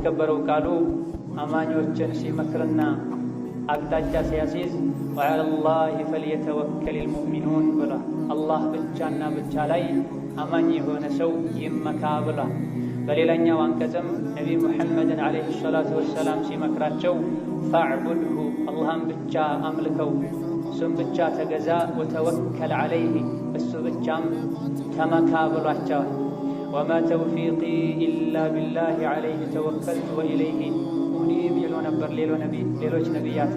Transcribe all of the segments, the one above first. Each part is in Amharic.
በተከበረው ቃሉ አማኞችን ሲመክርና አቅጣጫ ሲያስይዝ ወዐለላሂ ፈልየተወከሊል ሙእሚኑን ብሏል። አላህ ብቻና ብቻ ላይ አማኝ የሆነ ሰው ይመካ ብሏል። በሌላኛው አንቀጽም ነቢይ ሙሐመድን ዓለይሂ ሰላቱ ወሰላም ሲመክራቸው ፈዕቡድሁ አላህን ብቻ አምልከው፣ እሱም ብቻ ተገዛ፣ ወተወከል ዓለይህ እሱ ብቻም ተመካ ብሏቸዋል። ወማ ተውፊቂ ኢላ ቢላህ ዓለይህ ተወከልቱ ወኢለይህ ሙኒብ ይሉ ነበር ሌሎች ነቢያት።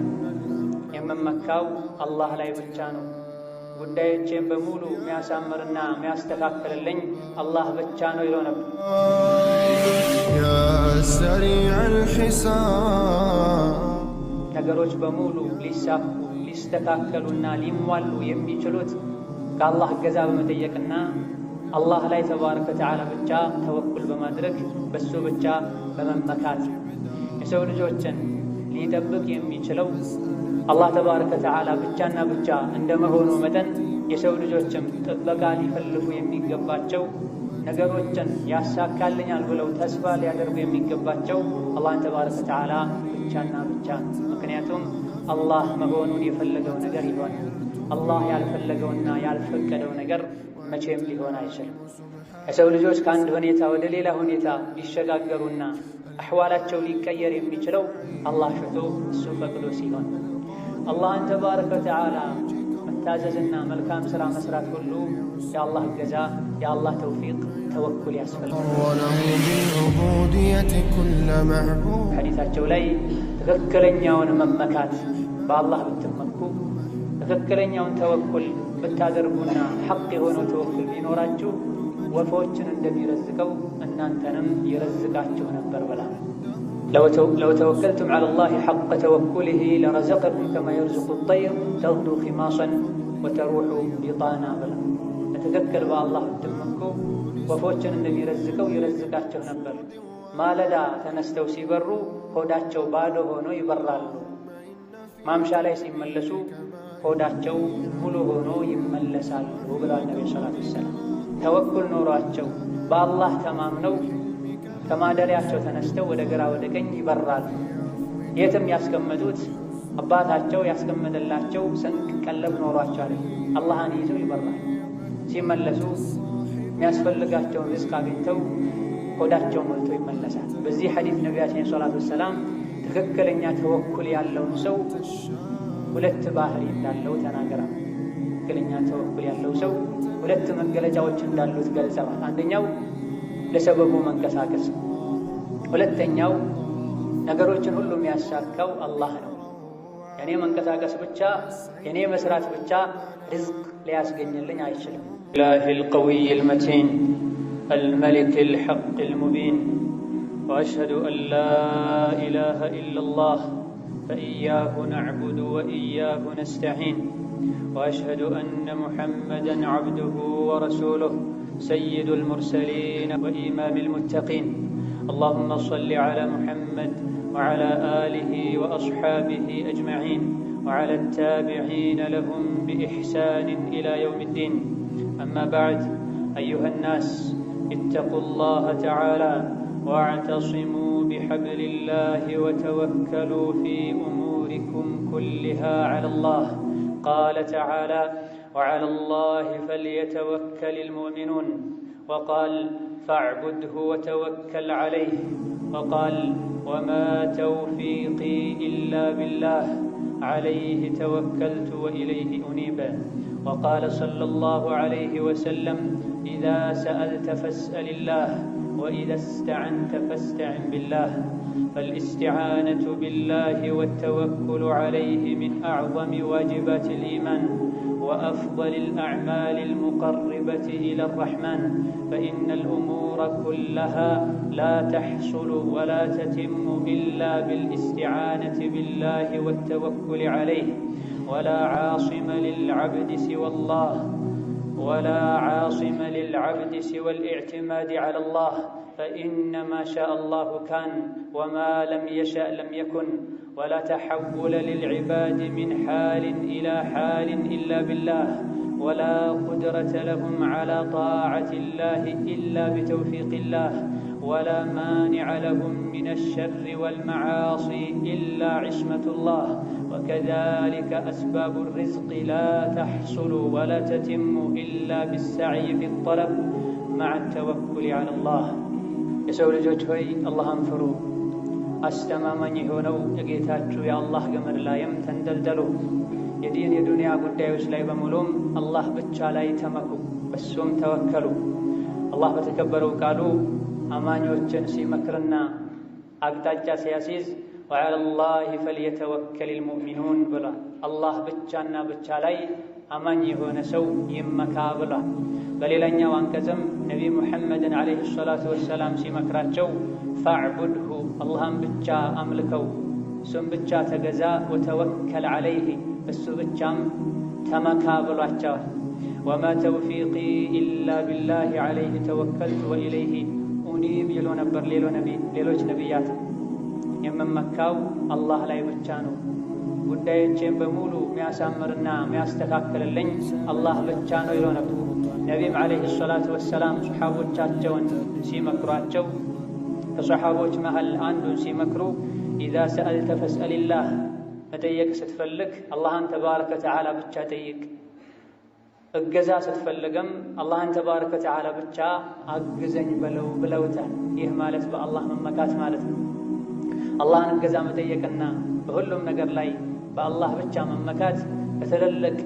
የምመካው አላህ ላይ ብቻ ነው፣ ጉዳዮቼን በሙሉ የሚያሳምርና የሚያስተካክልልኝ አላህ ብቻ ነው ይለው ነበር። ነገሮች በሙሉ ሊሳኩ ሊስተካከሉና ሊሟሉ የሚችሉት ከአላህ እገዛ በመጠየቅና አላህ ላይ ተባረከ ወተዓላ ብቻ ተወኩል በማድረግ በሱ ብቻ በመመካት የሰው ልጆችን ሊጠብቅ የሚችለው አላህ ተባረከ ወተዓላ ብቻና ብቻ እንደመሆኑ መጠን የሰው ልጆችም ጥበቃ ሊፈልጉ የሚገባቸው ነገሮችን ያሳካልኛል ብለው ተስፋ ሊያደርጉ የሚገባቸው አላህን ተባረከ ወተዓላ ብቻና ብቻ። ምክንያቱም አላህ መሆኑን የፈለገው ነገር ይሆናል። አላህ ያልፈለገውና ያልፈቀደው ነገር መቼም ሊሆን አይችልም። የሰው ልጆች ከአንድ ሁኔታ ወደ ሌላ ሁኔታ ሊሸጋገሩና አሕዋላቸው ሊቀየር የሚችለው አላህ ሽቶ እሱ ፈቅዶ ሲሆን አላህን ተባረከ ወተዓላ መታዘዝና መልካም ሥራ መስራት ሁሉ የአላህ እገዛ የአላህ ተውፊቅ ተወኩል ያስፈልጋል። ሐዲታቸው ላይ ትክክለኛውን መመካት በአላህ ብትመኩ ትክክለኛውን ተወኩል ብታደርጉና ሐቅ የሆነው ተወኩል ቢኖራችሁ ወፎችን እንደሚረዝቀው እናንተንም ይረዝቃችሁ ነበር ብላ ለው ተወከልቱም ዐለላሂ ሐቀ ተወኩሊሂ ለረዘቀኩም ከማ የርዙቁ ጠይር ተግዱ ኺማሰን ወተሩሑ ቢጣና ብላ በትክክል በአላህ ብትመኩ ወፎችን እንደሚረዝቀው ይረዝቃቸው ነበር። ማለዳ ተነስተው ሲበሩ ሆዳቸው ባዶ ሆኖ ይበራሉ። ማምሻ ላይ ሲመለሱ ሆዳቸው ሙሉ ሆኖ ይመለሳሉ ብለዋል ነብዩ ሰለላሁ ዐለይሂ ወሰለም። ተወኩል ኖሯቸው በአላህ ተማምነው ከማደሪያቸው ተነስተው ወደ ግራ ወደ ቀኝ ይበራሉ። የትም ያስቀመጡት አባታቸው ያስቀመጠላቸው ስንቅ ቀለብ ኖሯቸው አይደል፣ አላህን ይዘው ይበራሉ። ሲመለሱ የሚያስፈልጋቸውን ርዝቅ አግኝተው ሆዳቸው ሞልቶ ይመለሳል። በዚህ ሐዲስ ነቢያችን ሰለላሁ ዐለይሂ ወሰለም ትክክለኛ ተወኩል ያለውን ሰው ሁለት ባህሪ እንዳለው ተናገራ። ትክክለኛ ተወኩል ያለው ሰው ሁለት መገለጫዎች እንዳሉት ገልጸዋል። አንደኛው ለሰበቡ መንቀሳቀስ፣ ሁለተኛው ነገሮችን ሁሉ የሚያሳካው አላህ ነው። የኔ መንቀሳቀስ ብቻ የኔ መስራት ብቻ ርዝቅ ሊያስገኝልኝ አይችልም። ኢላሂል ቀዊይል መቲን አልመሊክል ሐቅል ሙቢን ወአሽሀዱ አን ላ ኢላሃ ኢለላህ فإياه نعبد وإياه نستعين وأشهد أن محمدًا عبده ورسوله سيد المرسلين وإمام المتقين اللهم صل على محمد وعلى آله وأصحابه أجمعين وعلى التابعين لهم بإحسان إلى يوم الدين. أما بعد، أيها الناس، اتقوا الله تعالى واعتصموا بحبل الله وتوكلوا في أموركم كلها على الله. قال تعالى: وعلى الله فليتوكل المؤمنون. وقال: فاعبده وتوكل عليه. وقال: وما توفيقي إلا بالله عليه توكلت وإليه أنيب. وقال صلى الله عليه وسلم: إذا سألت فاسأل الله وإذا استعنت فاستعن بالله. فالاستعانة بالله والتوكل عليه من أعظم واجبات الإيمان وأفضل الأعمال المقربة إلى الرحمن، فإن الأمور كلها لا تحصل ولا تتم إلا بالاستعانة بالله والتوكل عليه. ولا عاصم للعبد سوى الله، ولا عاصم للعبد سوى الاعتماد على الله، فإن ما شاء الله كان وما لم يشأ لم يكن. ولا تحول للعباد من حال إلى حال إلا بالله، ولا قدرة لهم على طاعة الله إلا بتوفيق الله ولا مانع لهم من الشر والمعاصي إلا عصمة الله وكذلك أسباب الرزق لا تحصل ولا تتم إلا بالسعي في الطلب مع التوكل على الله يسول جوجوي الله انفروا أستمامن يهونو يجيتاتشو يا الله قمر لا يمتندلدلو يدين የዱንያ ጉዳዮች ላይ በሙሉም አላህ ብቻ ላይ ተመኩ በሱም ተወከሉ አላህ በተከበረው ቃሉ አማኞችን ሲመክርና አቅጣጫ ሲያስይዝ وعلى الله فليتوكل المؤمنون ብላ አላህ ብቻና ብቻ ላይ አማኝ የሆነ ሰው ይመካ ብላ በሌላኛው አንቀጽም ነብይ ሙሐመድን አለይሂ ሰላቱ ወሰላም ሲመክራቸው ፈዕቡድሁ አላህን ብቻ አምልከው እሱም ብቻ ተገዛ ወተወከል ዐለይህ እሱ ብቻም ተመካ ብሏቸዋል ወማ ተውፊቂ ኢላ ቢላህ ዐለይህ ተወከልቱ ወኢለይህ ኡኒብ ይሉ ነበር ሌሎች ነቢያት የምመካው አላህ ላይ ብቻ ነው ጉዳዮቼን በሙሉ የሚያሳምርና የሚያስተካክልልኝ አላህ ብቻ ነው ይሉ ነበር ነቢይም ዐለይሂ ሰላቱ ወሰላም ሰሓቦቻቸውን ሲመክሯቸው ከሰሓቦች መሃል አንዱን ሲመክሩ ኢዛ ሰአልተ ፈስአልላህ መጠየቅ ስትፈልግ አላህን ተባረከ ወተዓላ ብቻ ጠይቅ እገዛ ስትፈልግም አላህን ተባረከ ወተዓላ ብቻ አግዘኝ በለው ብለውታል ይህ ማለት በአላህ መመካት ማለት ነው አላህን እገዛ መጠየቅና በሁሉም ነገር ላይ በአላህ ብቻ መመካት ከተለለቅ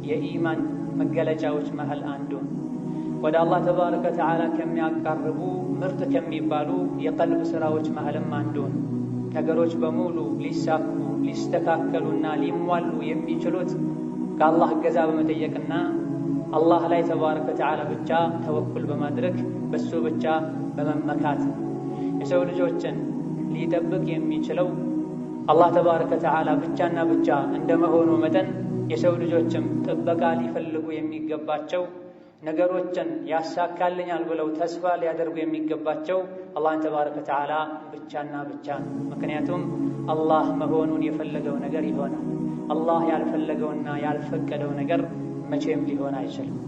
የኢማን መገለጫዎች መሃል አንዱ ወደ አላህ ተባረከ ወተዓላ ከሚያቃርቡ ምርጥ ከሚባሉ የቀልብ ስራዎች መሃልም አንዱ ነገሮች በሙሉ ሊሳኩ ሊስተካከሉና ሊሟሉ የሚችሉት ከአላህ እገዛ በመጠየቅና አላህ ላይ ተባረከ ወተዓላ ብቻ ተወኩል በማድረግ በሱ ብቻ በመመካት የሰው ልጆችን ሊጠብቅ የሚችለው አላህ ተባረከ ወተዓላ ብቻና ብቻ እንደመሆኑ መጠን የሰው ልጆችም ጥበቃ ሊፈልጉ የሚገባቸው ነገሮችን ያሳካልኛል ብለው ተስፋ ሊያደርጉ የሚገባቸው አላህን ተባረከ ወተዓላ ብቻና ብቻ ነው ምክንያቱም አላህ መሆኑን የፈለገው ነገር ይሆናል አላህ ያልፈለገውና ያልፈቀደው ነገር መቼም ሊሆን አይችልም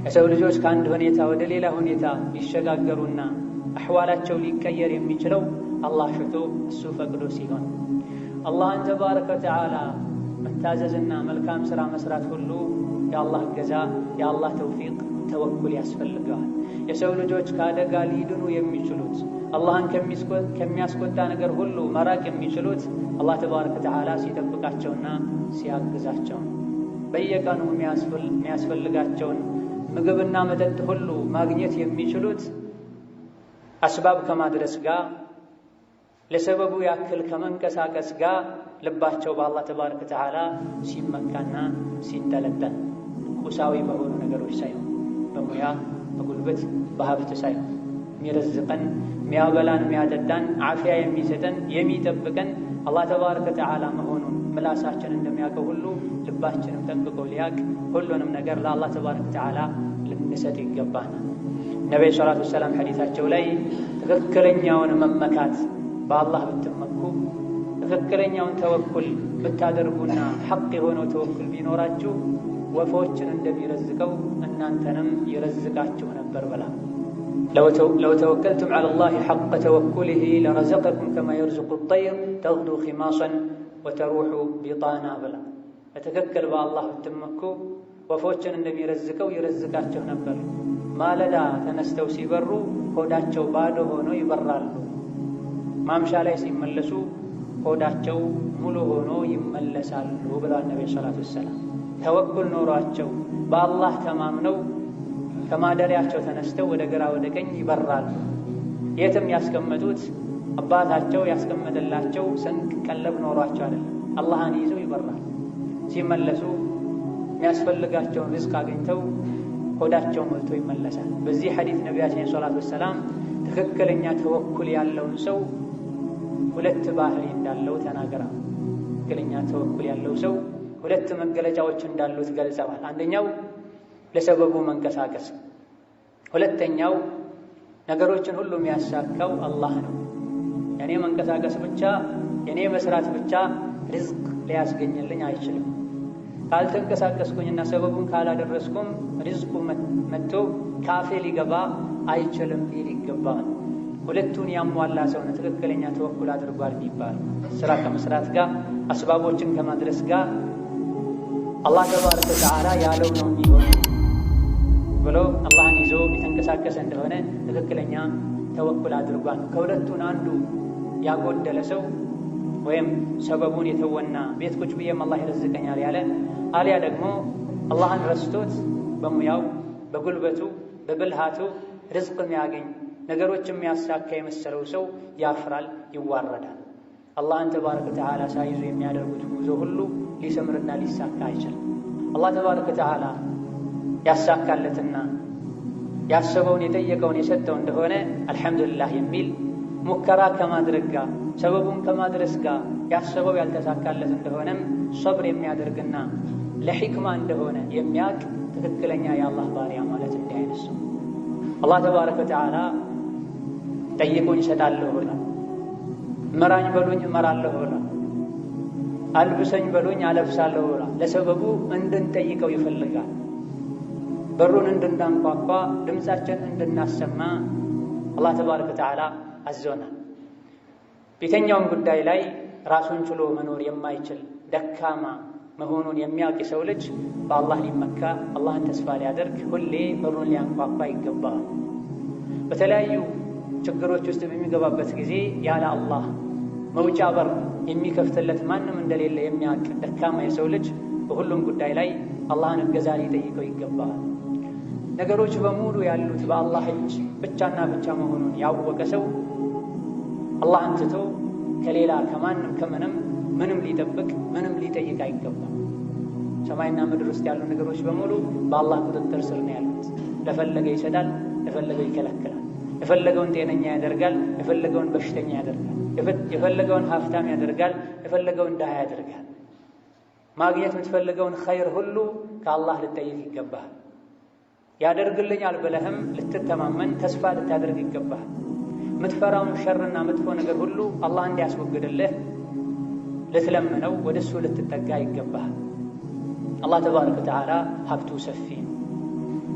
የሰው ልጆች ከአንድ ሁኔታ ወደ ሌላ ሁኔታ ሊሸጋገሩና አህዋላቸው ሊቀየር የሚችለው አላህ ሽቶ እሱ ፈቅዶ ሲሆን አላህን ተባረከ ወተዓላ መታዘዝና መልካም ሥራ መስራት ሁሉ የአላህ እገዛ የአላህ ተውፊቅ ተወኩል ያስፈልገዋል የሰው ልጆች ከአደጋ ሊድኑ የሚችሉት አላህን ከሚያስቆጣ ነገር ሁሉ መራቅ የሚችሉት አላህ ተባረከ ወተዓላ ሲጠብቃቸውና ሲያግዛቸው በየቀኑ የሚያስፈልጋቸውን ምግብና መጠጥ ሁሉ ማግኘት የሚችሉት አስባብ ከማድረስ ጋር ለሰበቡ ያክል ከመንቀሳቀስ ጋር ልባቸው በአላህ ተባረከ ወተዓላ ሲመካና ሲተለተን ቁሳዊ በሆኑ ነገሮች ሳይሆን በሙያ በጉልበት በሀብት ሳይሆን የሚረዝቀን የሚያበላን የሚያጠጣን ዓፊያ የሚሰጠን የሚጠብቀን አላህ ተባረከ ወተዓላ መሆኑን ምላሳችን እንደሚያውቀው ሁሉ ልባችንም ጠንቅቆ ሊያቅ ሁሉንም ነገር ለአላህ ተባረከ ወተዓላ ልንሰጥ ይገባናል ነብዩ ሰለላሁ ዐለይሂ ወሰለም ሐዲሳቸው ላይ ትክክለኛውን መመካት በአላህ ብትመኩ ትክክለኛውን ተወኩል ብታደርጉና ሐቅ የሆነው ተወኩል ቢኖራችሁ ወፎችን እንደሚረዝቀው እናንተንም ይረዝቃችሁ ነበር ብላ لو توكلتم على الله حق توكله لرزقكم كما يرزق الطير تغدو خماصا وتروح بطانا بلا فتككل بالله ብትመኩ ወፎችን እንደሚረዝቀው ይረዝቃችሁ ነበር ማለዳ ተነስተው ሲበሩ ሆዳቸው ባዶ ሆኖ ይበራሉ ማምሻ ላይ ሲመለሱ ሆዳቸው ሙሉ ሆኖ ይመለሳሉ ብለዋል ነብዩ ሰለላሁ ዐለይሂ ወሰለም ተወኩል ኖሯቸው በአላህ ተማምነው ከማደሪያቸው ተነስተው ወደ ግራ ወደ ቀኝ ይበራሉ የትም ያስቀመጡት አባታቸው ያስቀመጠላቸው ስንቅ ቀለብ ኖሯቸው አይደለም አላህን ይዘው ይበራሉ ሲመለሱ የሚያስፈልጋቸውን ሪዝቅ አግኝተው ሆዳቸው ሞልቶ ይመለሳል በዚህ ሐዲስ ነብያችን ሰለላሁ ዐለይሂ ወሰለም ትክክለኛ ተወኩል ያለውን ሰው ሁለት ባህሪ እንዳለው ተናገራል ትክክለኛ ተወኩል ያለው ሰው ሁለት መገለጫዎች እንዳሉት ገልጸዋል አንደኛው ለሰበቡ መንቀሳቀስ ሁለተኛው ነገሮችን ሁሉ የሚያሳካው አላህ ነው የኔ መንቀሳቀስ ብቻ የኔ መስራት ብቻ ሪዝቅ ሊያስገኝልኝ አይችልም ካልተንቀሳቀስኩኝና ሰበቡን ካላደረስኩም ሪዝቁ መጥቶ ካፌ ሊገባ አይችልም ሊል ይገባል። ሁለቱን ያሟላ ሰው ነው ትክክለኛ ተወኩል አድርጓል የሚባል። ስራ ከመስራት ጋር አስባቦችን ከማድረስ ጋር አላህ ተባረከ ወተዓላ ያለው ነው የሚሆነው ብሎ አላህን ይዞ የተንቀሳቀሰ እንደሆነ ትክክለኛ ተወኩል አድርጓል። ከሁለቱን አንዱ ያጎደለ ሰው ወይም ሰበቡን የተወና ቤት ቁጭ ብዬም አላህ ይረዝቀኛል ያለ አሊያ ደግሞ አላህን ረስቶት በሙያው በጉልበቱ በብልሃቱ ርዝቅ የሚያገኝ ነገሮች የሚያሳካ የመሰለው ሰው ያፍራል፣ ይዋረዳል። አላህን ተባረከ ወተዓላ ሳይዙ የሚያደርጉት ጉዞ ሁሉ ሊሰምርና ሊሳካ አይችልም። አላህ ተባረከ ወተዓላ ያሳካለትና ያሰበውን የጠየቀውን የሰጠው እንደሆነ አልሐምዱሊላህ የሚል ሙከራ ከማድረግ ጋር ሰበቡን ከማድረስ ጋር ያሰበው ያልተሳካለት እንደሆነም ሰብር የሚያደርግና ለሕክማ እንደሆነ የሚያውቅ ትክክለኛ የአላህ ባሪያ ማለት እንዲህ አይነት ሰው። አላህ ተባረከ ወተዓላ ጠይቁኝ እሰጣለሁ ብሏል። ምራኝ በሉኝ እመራለሁ ብሏል። አልብሰኝ በሉኝ አለብሳለሁ ብሏል። ለሰበቡ እንድንጠይቀው ይፈልጋል። በሩን እንድናንኳኳ ድምፃችን እንድናሰማ አላህ ተባረከ ወተዓላ አዞናል። ቤተኛውም ጉዳይ ላይ ራሱን ችሎ መኖር የማይችል ደካማ መሆኑን የሚያውቅ ሰው ልጅ በአላህ ሊመካ አላህን ተስፋ ሊያደርግ ሁሌ በሩን ሊያንኳኳ ይገባል። በተለያዩ ችግሮች ውስጥ በሚገባበት ጊዜ ያለ አላህ መውጫ በር የሚከፍትለት ማንም እንደሌለ የሚያውቅ ደካማ የሰው ልጅ በሁሉም ጉዳይ ላይ አላህን እገዛ ሊጠይቀው ይገባል። ነገሮች በሙሉ ያሉት በአላህ እጅ ብቻና ብቻ መሆኑን ያወቀ ሰው አላህን ትቶ ከሌላ ከማንም ከምንም ምንም ሊጠብቅ ምንም ሊጠይቅ አይገባም። ሰማይና ምድር ውስጥ ያሉ ነገሮች በሙሉ በአላህ ቁጥጥር ስር ነው ያሉት። ለፈለገ ይሰጣል፣ ለፈለገው ይከለክላል። የፈለገውን ጤነኛ ያደርጋል፣ የፈለገውን በሽተኛ ያደርጋል። የፈለገውን ሀብታም ያደርጋል፣ የፈለገውን ድሃ ያደርጋል። ማግኘት የምትፈልገውን ኸይር ሁሉ ከአላህ ልጠይቅ ይገባል። ያደርግልኛል ብለህም ልትተማመን ተስፋ ልታደርግ ይገባል። የምትፈራውን ሸርና መጥፎ ነገር ሁሉ አላህ እንዲያስወግድልህ ልትለምነው ወደ እሱ ልትጠጋ ይገባል። አላህ ተባረከ ወተዓላ ሀብቱ ሰፊ ነው።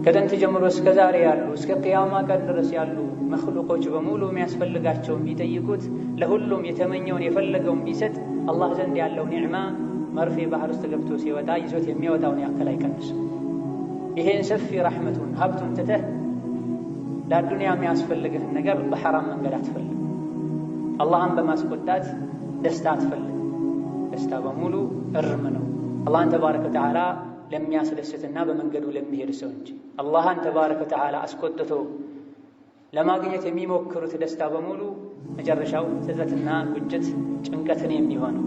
ከጥንት ጀምሮ እስከ ዛሬ ያሉ እስከ ቅያማ ቀን ድረስ ያሉ መኽሉቆች በሙሉ የሚያስፈልጋቸውን ቢጠይቁት ለሁሉም የተመኘውን የፈለገውን ቢሰጥ አላህ ዘንድ ያለው ኒዕማ መርፌ ባህር ውስጥ ገብቶ ሲወጣ ይዞት የሚወጣውን ያክል አይቀንስም። ይሄን ሰፊ ረሕመቱን ሀብቱን ትተህ ለአዱንያ የሚያስፈልግህን ነገር በሐራም መንገድ አትፈልግ። አላህን በማስቆጣት ደስታ አትፈልግ። ደስታ በሙሉ እርም ነው አላህን ተባረከ ወተዓላ ለሚያስደስትና በመንገዱ ለሚሄድ ሰው እንጂ አላህን ተባረከ ወተዓላ አስቆጥቶ ለማግኘት የሚሞክሩት ደስታ በሙሉ መጨረሻው ጸጸትና ቁጭት ጭንቀትን የሚሆነው።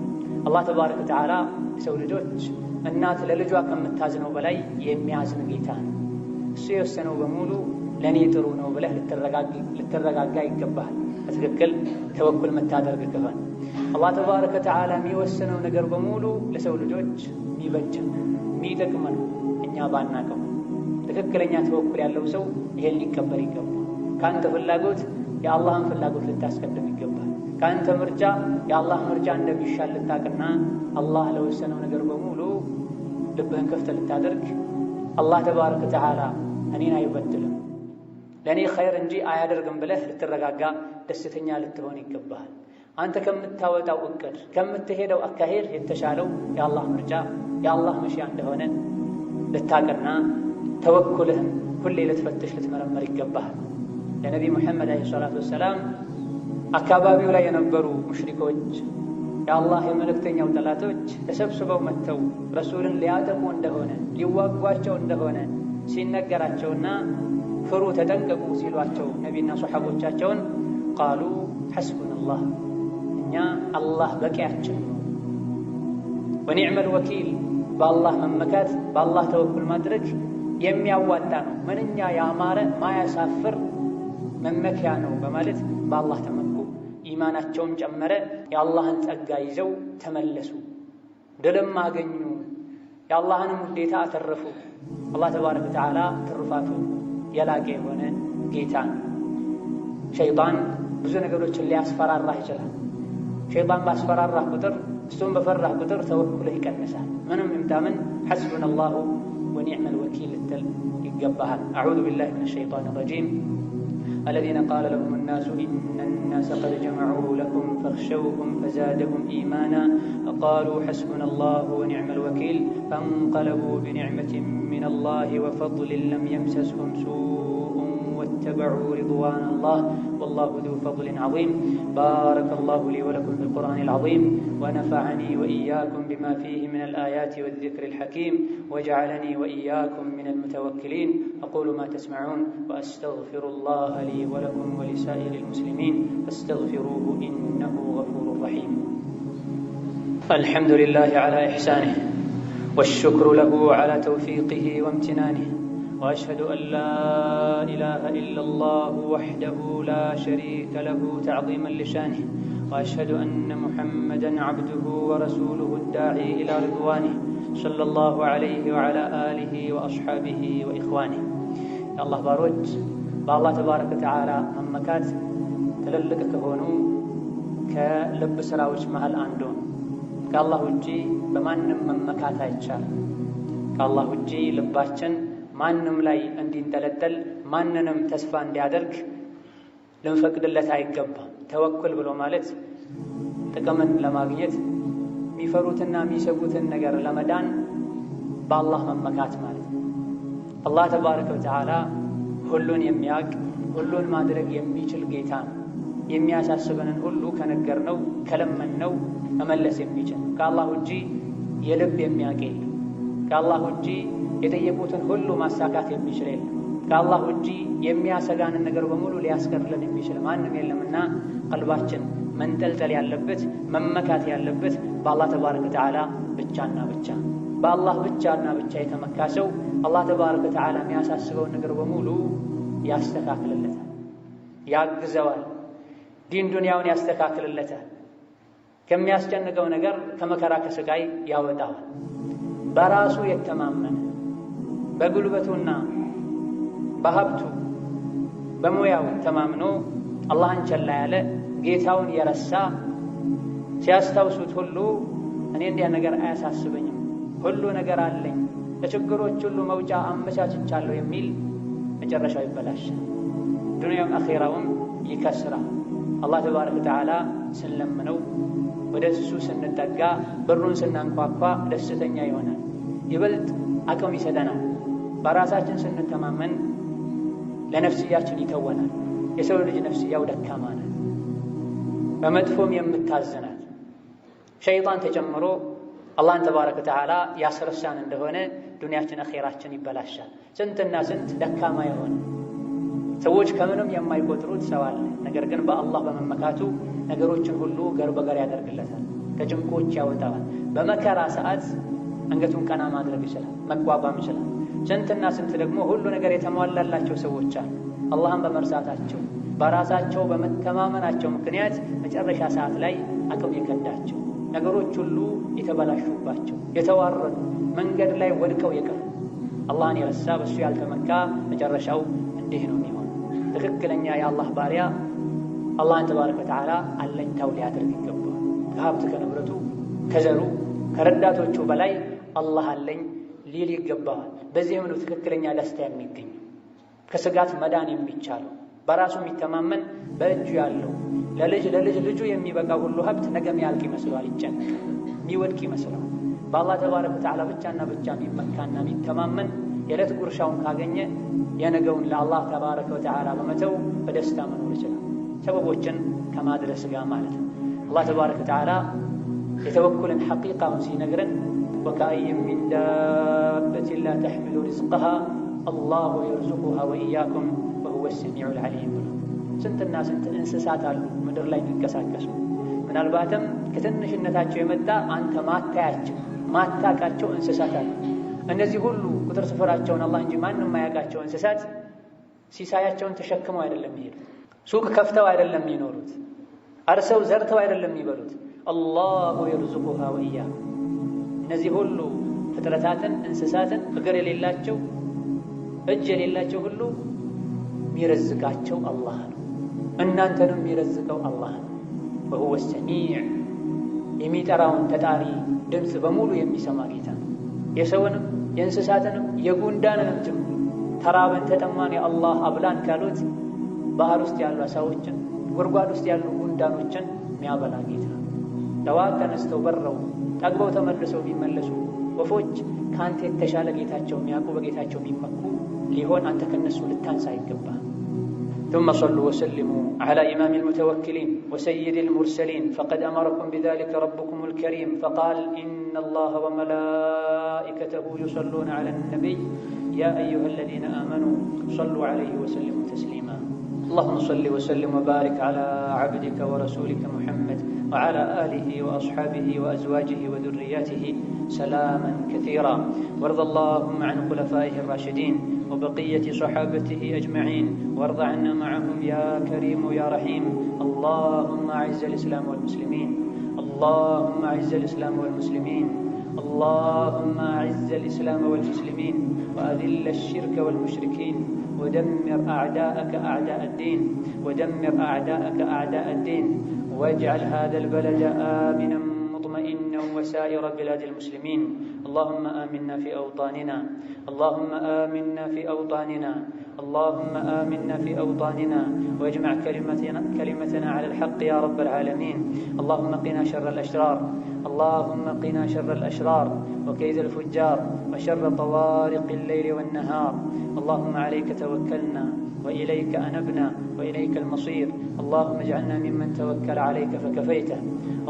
አላህ ተባረከ ወተዓላ የሰው ልጆች እናት ለልጇ ከምታዝነው በላይ የሚያዝን ጌታ ነው። እሱ የወሰነው በሙሉ ለእኔ ጥሩ ነው ብለህ ልትረጋጋ ይገባል። በትክክል ተወኩል የምታደርግ ከሆነ አላህ ተባረከ ወተዓላ የሚወስነው ነገር በሙሉ ለሰው ልጆች የሚበጅ የሚጠቅም ነው። እኛ ባናቀው ትክክለኛ ተወኩል ያለው ሰው ይሄን ሊቀበል ይገባል። ከአንተ ፍላጎት የአላህን ፍላጎት ልታስቀድም ይገባል። ከአንተ ምርጫ የአላህ ምርጫ እንደሚሻል ልታቅና አላህ ለወሰነው ነገር በሙሉ ልብህን ክፍት ልታደርግ አላህ ተባረከ ወተዓላ እኔን አይበድልም ለእኔ ኸይር እንጂ አያደርግም ብለህ ልትረጋጋ ደስተኛ ልትሆን ይገባል። አንተ ከምታወጣው እቅድ ከምትሄደው አካሄድ የተሻለው የአላህ ምርጫ የአላህ መሽያ እንደሆነ ልታቅና ተወኩልህን ሁሌ ልትፈትሽ ልትመረመር ይገባል። ለነቢይ ሙሐመድ ዓለይሂ ሰላቱ ወሰላም አካባቢው ላይ የነበሩ ሙሽሪኮች የአላህ የመልእክተኛው ጠላቶች ተሰብስበው መጥተው ረሱልን ሊያጠቁ እንደሆነ ሊዋጓቸው እንደሆነ ሲነገራቸውና ፍሩ ተጠንቀቁ ሲሏቸው ነቢና ሶሐቦቻቸውን ቃሉ ሐስቡነላህ እኛ አላህ በቂያችን ነው፣ ወኒዕመል ወኪል በአላህ መመካት በአላህ ተወኩል ማድረግ የሚያዋጣ ነው፣ ምንኛ ያማረ ማያሳፍር መመኪያ ነው በማለት በአላህ ተመኩ። ኢማናቸውን ጨመረ። የአላህን ጸጋ ይዘው ተመለሱ፣ ድልም አገኙ፣ የአላህንም ውዴታ አተረፉ። አላህ ተባረከ ወተዓላ ትሩፋቱ የላቀ የሆነ ጌታ ነው። ሸይጣን ብዙ ነገሮችን ሊያስፈራራህ ይችላል። ሸይጣን ባስፈራራህ ቁጥር እሱን በፈራህ ቁጥር ተወኩልህ ይቀንሳል። ምንም ይምጣ ምን ሐስቡነላሁ ወኒዕመል ወኪል ልትል ይገባሃል። አዑዙ ቢላሂ ሚነ ሸይጣኒ ረጂም الذين قال لهم الناس إن الناس قد جمعوا لكم فاخشوهم فزادهم إيمانا وقالوا حسبنا الله ونعم الوكيل فانقلبوا بنعمة من الله وفضل لم يمسسهم سوء واتبعوا رضوان الله والله ذو فضل عظيم. بارك الله لي ولكم في القرآن العظيم ونفعني وإياكم بما فيه من الآيات والذكر الحكيم وجعلني وإياكم من المتوكلين. أقول ما تسمعون وأستغفر الله لي ولكم ولسائر المسلمين فاستغفروه إنه غفور رحيم. الحمد لله على إحسانه والشكر له على توفيقه وامتنانه وأشهد أن لا إله إلا الله وحده لا شريك له تعظيما لشانه وأشهد أن محمدا عبده ورسوله الداعي إلى رضوانه صلى الله عليه وعلى آله وأصحابه وإخوانه. يا الله باروج بالله تبارك وتعالى ممكات تللق كهونو كلب سراوش محل عندون كالله وجي بمانم ممكات አይቻል كالله وجي ልባችን ማንም ላይ እንዲንጠለጠል ማንንም ተስፋ እንዲያደርግ ልንፈቅድለት አይገባም። ተወኩል ብሎ ማለት ጥቅምን ለማግኘት የሚፈሩትና የሚሰጉትን ነገር ለመዳን በአላህ መመካት ማለት ነው። አላህ ተባረከ ወተዓላ ሁሉን የሚያውቅ ሁሉን ማድረግ የሚችል ጌታ ነው። የሚያሳስበንን ሁሉ ከነገርነው ከለመንነው መመለስ የሚችል ከአላህ ውጪ የልብ የሚያውቅ የለም። ከአላህ ውጪ የጠየቁትን ሁሉ ማሳካት የሚችል የለም። ከአላህ ውጪ የሚያሰጋንን ነገር በሙሉ ሊያስቀርልን የሚችል ማንም የለምና ቀልባችን መንጠልጠል ያለበት መመካት ያለበት በአላህ ተባረከ ወተዓላ ብቻና ብቻ። በአላህ ብቻና ብቻ የተመካ ሰው አላህ ተባረከ ወተዓላ የሚያሳስበውን ነገር በሙሉ ያስተካክልለታል፣ ያግዘዋል፣ ዲን ዱንያውን ያስተካክልለታል፣ ከሚያስጨንቀው ነገር ከመከራ ከስቃይ ያወጣዋል። በራሱ የተማመነ በጉልበቱና በሀብቱ በሙያው ተማምኖ አላህን ቸላ ያለ ጌታውን የረሳ ሲያስታውሱት ሁሉ እኔ እንዲያ ነገር አያሳስበኝም፣ ሁሉ ነገር አለኝ፣ ለችግሮች ሁሉ መውጫ አመቻችቻለሁ የሚል መጨረሻው ይበላሻል፣ ዱንያውም አኼራውም ይከስራል። አላህ ተባረከ ወተዓላ ስንለምነው ወደ እሱ ስንጠጋ በሩን ስናንኳኳ ደስተኛ ይሆናል፣ ይበልጥ አቅም ይሰጠናል። በራሳችን ስንተማመን ለነፍስያችን ይተወናል። የሰው ልጅ ነፍስያው ደካማ ናት፣ በመጥፎም የምታዝናት ሸይጣን ተጨምሮ አላህን ተባረከ ወተዓላ ያስረሳን እንደሆነ ዱንያችን አኼራችን ይበላሻል። ስንትና ስንት ደካማ የሆነ ሰዎች ከምንም የማይቆጥሩት ሰው አለ። ነገር ግን በአላህ በመመካቱ ነገሮችን ሁሉ ገር በገር ያደርግለታል፣ ከጭንቆች ያወጣዋል። በመከራ ሰዓት አንገቱን ቀና ማድረግ ይችላል፣ መቋቋም ይችላል። ስንትና ስንት ደግሞ ሁሉ ነገር የተሟላላቸው ሰዎች አሉ። አላህን በመርሳታቸው በራሳቸው በመተማመናቸው ምክንያት መጨረሻ ሰዓት ላይ አቅም የከዳቸው ነገሮች ሁሉ የተበላሹባቸው የተዋረዱ መንገድ ላይ ወድቀው የቀሩ አላህን የረሳ በሱ ያልተመካ መጨረሻው እንዲህ ነው የሚሆነው። ትክክለኛ የአላህ ባሪያ አላህን ተባረከ ወተዓላ አለኝታው ሊያደርግ ይገባል። ከሀብት ከንብረቱ ከዘሩ ከረዳቶቹ በላይ አላህ አለኝ ሊል ይገባዋል። በዚህም ነው ትክክለኛ ደስታ የሚገኝ ከስጋት መዳን የሚቻለው። በራሱ የሚተማመን በእጁ ያለው ለልጅ ልጁ የሚበቃ ሁሉ ሀብት ነገ የሚያልቅ ይመስለዋል፣ ይጨነቅ የሚወድቅ ይመስለዋል። በአላህ ተባረከ ወተዓላ ብቻና ብቻ የሚመካና የሚተማመን የዕለት ጉርሻውን ካገኘ የነገውን ለአላህ ተባረከ ወተዓላ በመተው በደስታ መኖር ይችላል፣ ሰበቦችን ከማድረስ ጋር ማለት ነው። አላህ ተባረከ ወተዓላ የተወኩልን ሐቂቃውን ሲነግረን ወከአይን ሚን ዳበትን ላ ተሕሚሉ ሪዝቀሃ አላሁ የርዙቁሃ ወኢያኩም ወሁወ ሰሚዑል ዓሊም ብሎ ስንትና ስንት እንስሳት አሉ ምድር ላይ የሚንቀሳቀሱ ምናልባትም ከትንሽነታቸው የመጣ አንተ ማታያቸው ማታቃቸው እንስሳት አሉ። እነዚህ ሁሉ ቁጥር ስፍራቸውን አላህ እንጂ ማንም ማያውቃቸው እንስሳት ሲሳያቸውን ተሸክመው አይደለም የሚሄዱት፣ ሱቅ ከፍተው አይደለም የሚኖሩት፣ አርሰው ዘርተው አይደለም የሚበሉት። አላሁ የርዙቁሃ ወኢያኩም። እነዚህ ሁሉ ፍጥረታትን እንስሳትን እግር የሌላቸው እጅ የሌላቸው ሁሉ የሚረዝቃቸው አላህ ነው። እናንተንም የሚረዝቀው አላህ ነው። ወሁወ ሰሚዕ የሚጠራውን ተጣሪ ድምፅ በሙሉ የሚሰማ ጌታ ነው። የሰውንም የእንስሳትንም የጉንዳንንም ጭምር ተራበን ተጠማን የአላህ አብላን ካሉት ባህር ውስጥ ያሉ አሳዎችን ጉድጓድ ውስጥ ያሉ ጉንዳኖችን የሚያበላ ጌታ ነው። ጠዋት ተነስተው በረው ጠግበው ተመልሰው የሚመለሱ ወፎች ከአንተ የተሻለ ጌታቸው የሚያውቁ በጌታቸው የሚመኩ ሊሆን አንተ ከነሱ ልታንስ አይገባህ። ثم صلوا وسلموا على إمام المتوكلين وسيد المرسلين فقد أمركم بذلك ربكم الكريم فقال إن الله وملائكته يصلون على النبي يا أيها الذين آمنوا صلوا عليه وسلموا تسليما. اللهم صل وسلم وبارك على عبدك ورسولك محمد وعلى آله وأصحابه وأزواجه وذرياته سلاما كثيرا. وارض اللهم عن خلفائه الراشدين وبقية صحابته أجمعين وارض عنا معهم يا كريم يا رحيم. اللهم أعز الإسلام والمسلمين اللهم أعز الإسلام والمسلمين اللهم أعز الإسلام والمسلمين وأذل الشرك والمشركين ودمر أعداءك أعداء الدين ودمر أعداءك أعداء الدين واجعل هذا البلد آمنا مطمئنا وسائر بلاد المسلمين. اللهم آمنا في أوطاننا اللهم آمنا في أوطاننا اللهم آمنا في أوطاننا واجمع كلمتنا على الحق يا رب العالمين. اللهم قنا شر الأشرار اللهم قنا شر الأشرار وكيد الفجار وشر طوارق الليل والنهار. اللهم عليك توكلنا وإليك أنبنا وإليك المصير. اللهم اجعلنا ممن توكل عليك فكفيته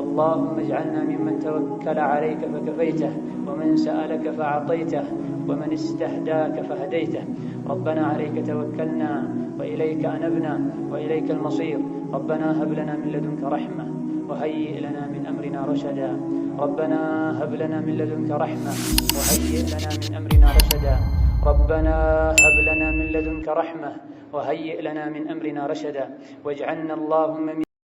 اللهم اجعلنا ممن توكل عليك فكفيته ومن سألك فأعطيته ومن استهداك فهديته. ربنا عليك توكلنا وإليك أنبنا وإليك المصير. ربنا هب لنا من لدنك رحمة وهيئ لنا من أمرنا رشدا. ربنا هب لنا من لدنك رحمة وهيئ لنا من أمرنا رشدا. ربنا هب لنا من لدنك رحمة وهيئ لنا من أمرنا رشدا واجعلنا اللهم